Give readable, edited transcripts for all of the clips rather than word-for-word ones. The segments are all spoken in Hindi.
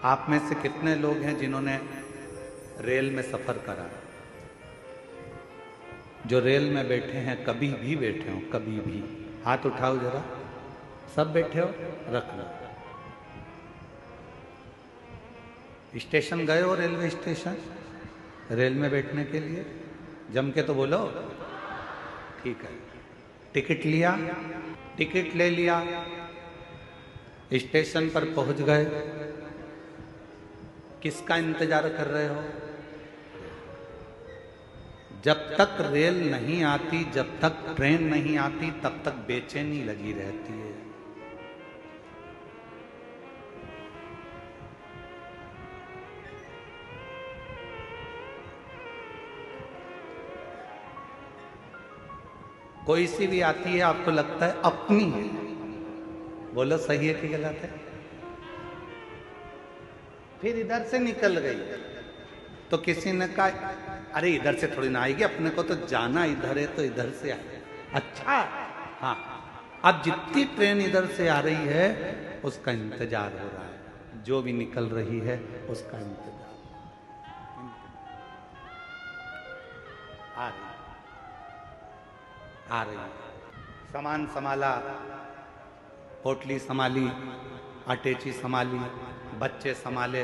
आप में से कितने लोग हैं जिन्होंने रेल में सफर करा? जो रेल में बैठे हैं, कभी भी बैठे हो, कभी भी, हाथ उठाओ जरा। सब बैठे हो? रख लो। स्टेशन गए हो? रेलवे स्टेशन, रेल में बैठने के लिए जम के तो बोलो। ठीक है। टिकट लिया? टिकट ले लिया, स्टेशन पर पहुंच गए, किसका इंतजार कर रहे हो? जब तक रेल नहीं आती, जब तक ट्रेन नहीं आती, तब तक बेचैनी लगी रहती है। कोई सी भी आती है, आपको लगता है अपनी है। बोलो सही है कि गलत है? फिर इधर से निकल गई तो किसी ने कहा अरे इधर से थोड़ी ना आएगी, अपने को तो जाना इधर है, तो इधर से आए। अच्छा, हाँ, अब जितनी ट्रेन इधर से आ रही है उसका इंतजार हो रहा है, जो भी निकल रही है उसका इंतजार। आ रही, सामान संभाला, पोटली संभाली, अटैची संभाली, बच्चे संभाले,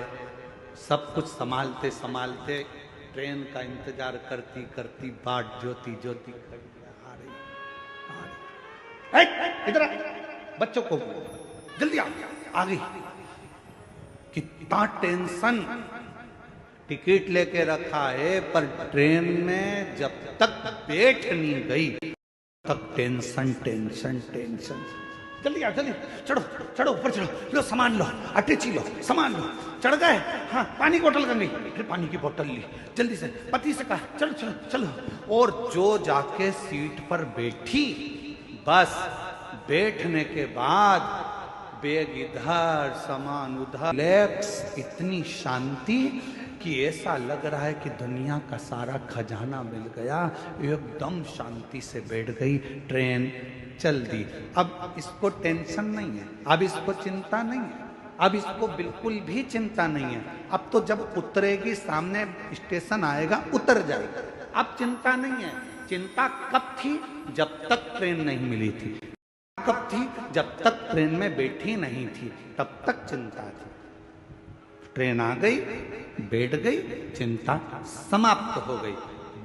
सब कुछ संभालते संभालते ट्रेन का इंतजार करती करती बाट जोती जोती आ रही। इधर आ, बच्चों को जल्दी आ गई। कितना टेंशन, टिकट लेके रखा है पर ट्रेन में जब तक बैठ नहीं गई तक टेंशन टेंशन टेंशन। जल्दी आओ, जल्दी चढ़ो चढ़ो, ऊपर चढ़ो, लो सामान लो, अटैची लो, सामान लो। चढ़ गए? हाँ, पानी की बोतल कर ली, फिर पानी की बोतल ली, जल्दी से पति से कहा चलो चलो चलो। और जो जाके सीट पर बैठी, बस बैठने के बाद बैग इधर, सामान उधर, रिलैक्स, इतनी शांति कि ऐसा लग रहा है कि दुनिया का सारा खजाना मिल गया। एकदम शांति से बैठ गई, ट्रेन चल दी। अब इसको टेंशन नहीं है, अब इसको चिंता नहीं है, अब इसको बिल्कुल भी चिंता नहीं है। अब तो जब उतरेगी, सामने स्टेशन आएगा, उतर जाएगी, अब चिंता नहीं है। चिंता कब थी? जब तक ट्रेन नहीं मिली थी। कब थी? जब तक ट्रेन में बैठी नहीं थी, तब तक चिंता थी। ट्रेन आ गई, बैठ गई, चिंता समाप्त हो गई।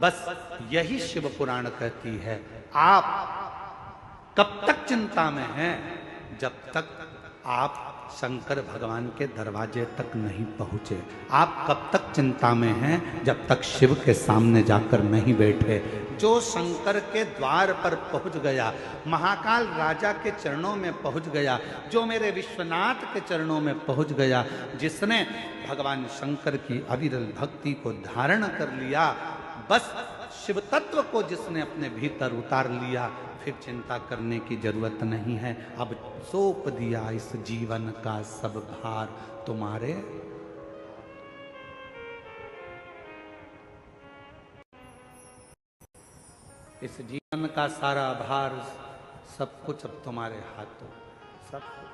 बस यही शिव पुराण कहती है। आप कब तक चिंता में हैं? जब तक आप शंकर भगवान के दरवाजे तक नहीं पहुंचे। आप कब तक चिंता में हैं? जब तक शिव के सामने जाकर नहीं बैठे। जो शंकर के द्वार पर पहुंच गया, महाकाल राजा के चरणों में पहुंच गया, जो मेरे विश्वनाथ के चरणों में पहुंच गया, जिसने भगवान शंकर की अविरल भक्ति को धारण कर लिया, बस शिव तत्व को जिसने अपने भीतर उतार लिया, फिर चिंता करने की जरूरत नहीं है। अब सौंप दिया इस जीवन का सब भार तुम्हारे। इस जीवन का सारा भार, सब कुछ अब तुम्हारे हाथों, सब कुछ।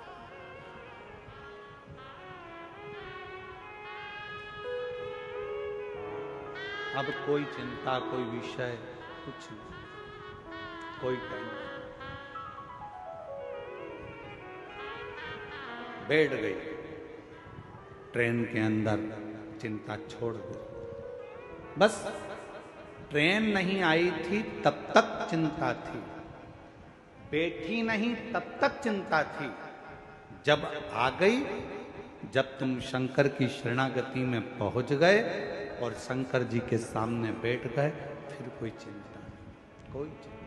अब कोई चिंता, कोई विषय, कुछ नहीं, कोई टेंशन। बैठ गई ट्रेन के अंदर, चिंता छोड़ दो। बस ट्रेन नहीं आई थी तब तक चिंता थी, बैठी नहीं तब तक चिंता थी। जब आ गई, जब तुम शंकर की शरणागति में पहुंच गए और शंकर जी के सामने बैठ गए, फिर कोई चिंता नहीं, कोई चिंता।